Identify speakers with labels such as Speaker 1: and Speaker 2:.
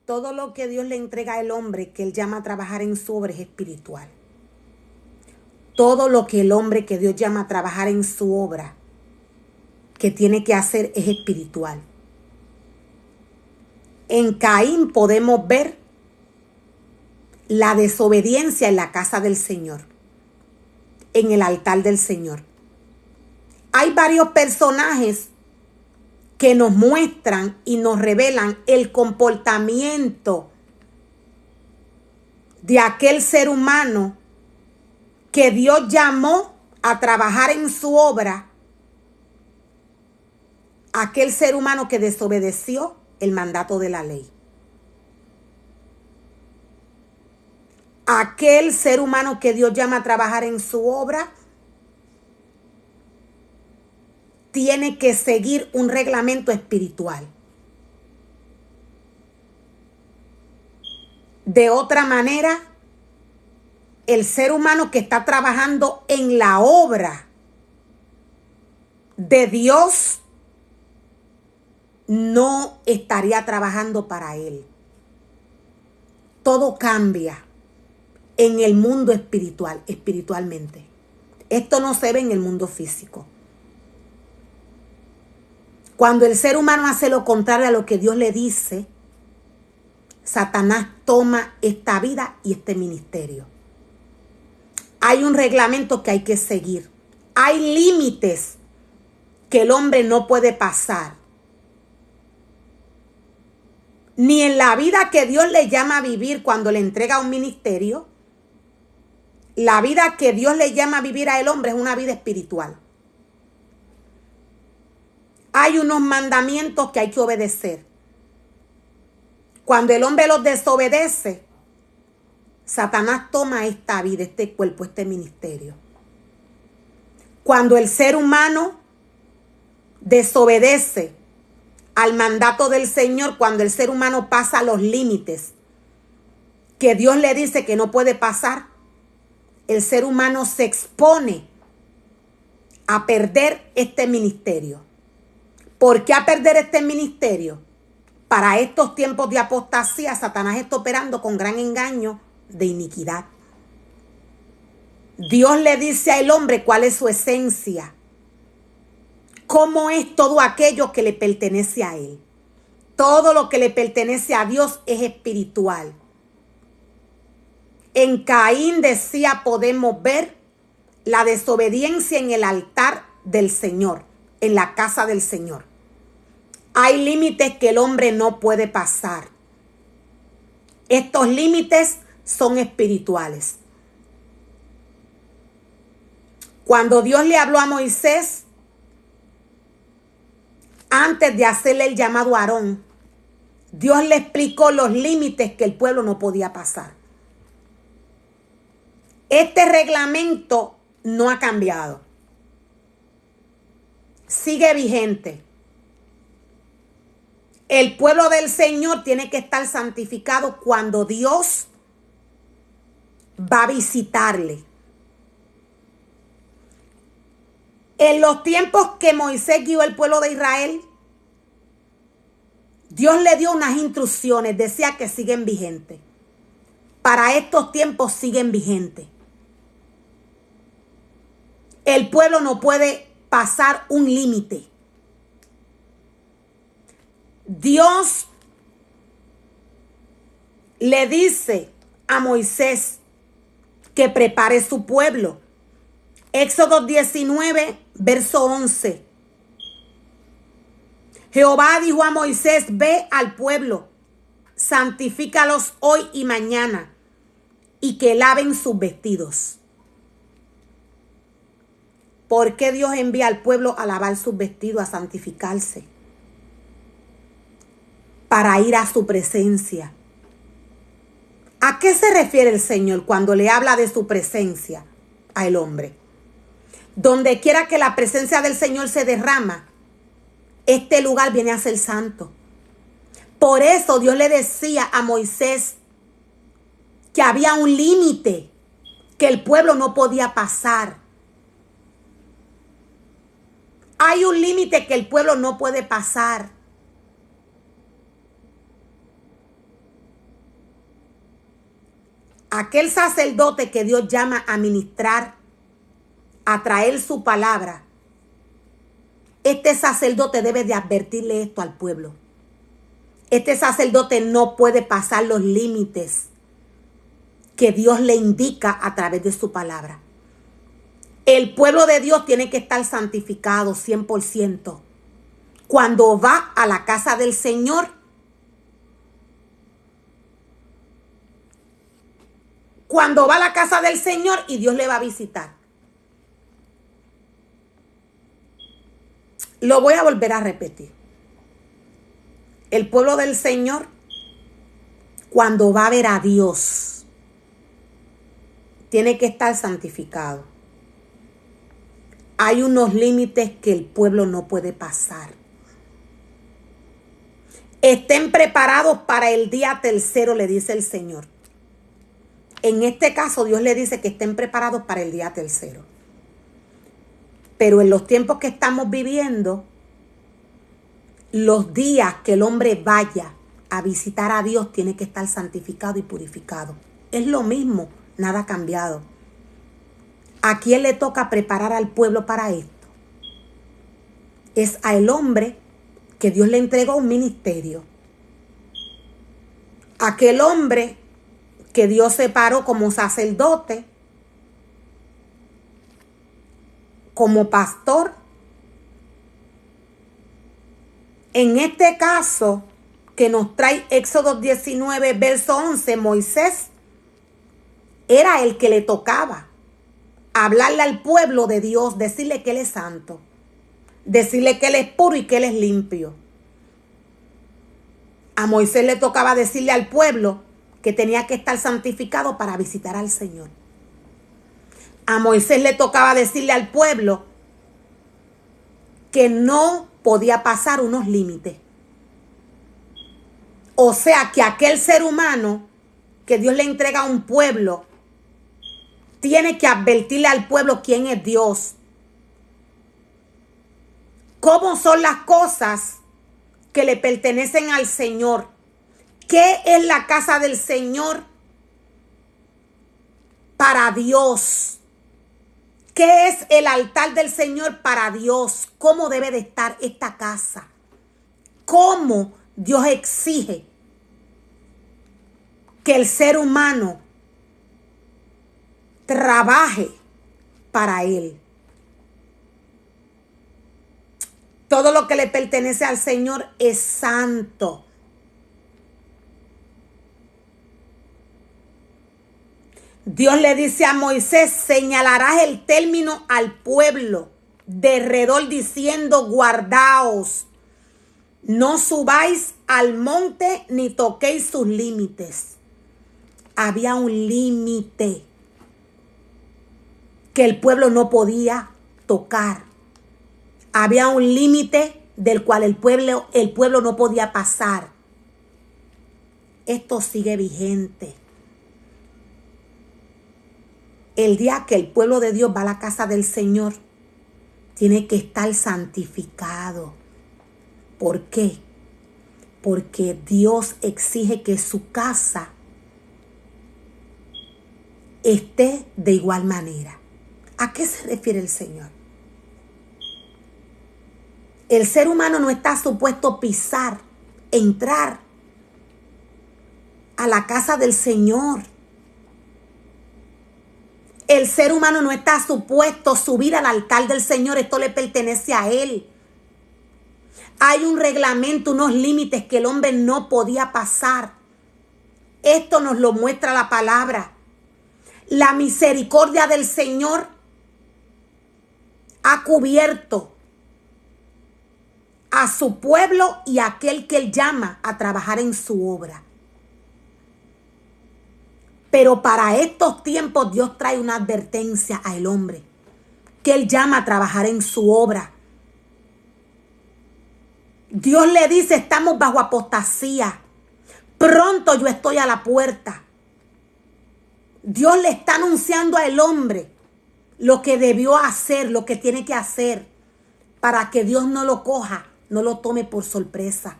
Speaker 1: Todo lo que Dios le entrega al hombre que él llama a trabajar en su obra es espiritual. Todo lo que el hombre que Dios llama a trabajar en su obra que tiene que hacer es espiritual. En Caín podemos ver la desobediencia en la casa del Señor, en el altar del Señor. Hay varios personajes que nos muestran y nos revelan el comportamiento de aquel ser humano que Dios llamó a trabajar en su obra, aquel ser humano que desobedeció el mandato de la ley. Aquel ser humano que Dios llama a trabajar en su obra tiene que seguir un reglamento espiritual. De otra manera, el ser humano que está trabajando en la obra de Dios no estaría trabajando para Él. Todo cambia en el mundo espiritual, espiritualmente. Esto no se ve en el mundo físico. Cuando el ser humano hace lo contrario a lo que Dios le dice, Satanás toma esta vida y este ministerio. Hay un reglamento que hay que seguir. Hay límites que el hombre no puede pasar. Ni en la vida que Dios le llama a vivir cuando le entrega un ministerio. La vida que Dios le llama a vivir al hombre es una vida espiritual. Hay unos mandamientos que hay que obedecer. Cuando el hombre los desobedece, Satanás toma esta vida, este cuerpo, este ministerio. Cuando el ser humano desobedece al mandato del Señor, cuando el ser humano pasa los límites que Dios le dice que no puede pasar, el ser humano se expone a perder este ministerio. ¿Por qué a perder este ministerio? Para estos tiempos de apostasía, Satanás está operando con gran engaño de iniquidad. Dios le dice al hombre cuál es su esencia, cómo es todo aquello que le pertenece a él. Todo lo que le pertenece a Dios es espiritual. En Caín decía, podemos ver la desobediencia en el altar del Señor, en la casa del Señor. Hay límites que el hombre no puede pasar. Estos límites son espirituales. Cuando Dios le habló a Moisés, antes de hacerle el llamado a Aarón, Dios le explicó los límites que el pueblo no podía pasar. Este reglamento no ha cambiado. Sigue vigente. El pueblo del Señor tiene que estar santificado cuando Dios va a visitarle. En los tiempos que Moisés guió al pueblo de Israel, Dios le dio unas instrucciones, decía que siguen vigentes. Para estos tiempos siguen vigentes. El pueblo no puede pasar un límite. Dios le dice a Moisés que prepare su pueblo. Éxodo 19, verso 11. Jehová dijo a Moisés, ve al pueblo, santifícalos hoy y mañana, y que laven sus vestidos. ¿Por qué Dios envía al pueblo a lavar sus vestidos, a santificarse? Para ir a su presencia. ¿A qué se refiere el Señor cuando le habla de su presencia al hombre? Donde quiera que la presencia del Señor se derrama, este lugar viene a ser santo. Por eso Dios le decía a Moisés que había un límite que el pueblo no podía pasar. Hay un límite que el pueblo no puede pasar. aquel sacerdote que Dios llama a ministrar, a traer su palabra, este sacerdote debe de advertirle esto al pueblo. Este sacerdote no puede pasar los límites que Dios le indica a través de su palabra. El pueblo de Dios tiene que estar santificado 100%. Cuando va a la casa del Señor, cuando va a la casa del Señor y Dios le va a visitar. Lo voy a volver a repetir. El pueblo del Señor, cuando va a ver a Dios, tiene que estar santificado. Hay unos límites que el pueblo no puede pasar. Estén preparados para el día tercero, le dice el Señor. En este caso, Dios le dice que estén preparados para el día tercero. Pero en los tiempos que estamos viviendo, los días que el hombre vaya a visitar a Dios tiene que estar santificado y purificado. Es lo mismo, nada ha cambiado. ¿A quién le toca preparar al pueblo para esto? Es al hombre que Dios le entregó un ministerio. Aquel hombre que Dios separó como sacerdote, como pastor. En este caso que nos trae Éxodo 19, verso 11, Moisés era el que le tocaba hablarle al pueblo de Dios, decirle que Él es santo, decirle que Él es puro y que Él es limpio. A Moisés le tocaba decirle al pueblo que tenía que estar santificado para visitar al Señor. A Moisés le tocaba decirle al pueblo que no podía pasar unos límites. O sea que aquel ser humano que Dios le entrega a un pueblo tiene que advertirle al pueblo quién es Dios. Cómo son las cosas que le pertenecen al Señor. ¿Qué es la casa del Señor para Dios? ¿Qué es el altar del Señor para Dios? ¿Cómo debe de estar esta casa? ¿Cómo Dios exige que el ser humano trabaje para Él? Todo lo que le pertenece al Señor es santo. Dios le dice a Moisés, señalarás el término al pueblo de alrededor diciendo, guardaos, no subáis al monte ni toquéis sus límites. Había un límite que el pueblo no podía tocar. Había un límite del cual el pueblo no podía pasar. Esto sigue vigente. El día que el pueblo de Dios va a la casa del Señor, tiene que estar santificado. ¿Por qué? Porque Dios exige que su casa esté de igual manera. ¿A qué se refiere el Señor? El ser humano no está supuesto pisar, entrar a la casa del Señor. El ser humano no está supuesto subir al altar del Señor. Esto le pertenece a Él. Hay un reglamento, unos límites que el hombre no podía pasar. Esto nos lo muestra la palabra. La misericordia del Señor ha cubierto a su pueblo y a aquel que Él llama a trabajar en su obra. Pero para estos tiempos Dios trae una advertencia al hombre que Él llama a trabajar en su obra. Dios le dice, estamos bajo apostasía. Pronto yo estoy a la puerta. Dios le está anunciando al hombre lo que debió hacer, lo que tiene que hacer para que Dios no lo coja, no lo tome por sorpresa.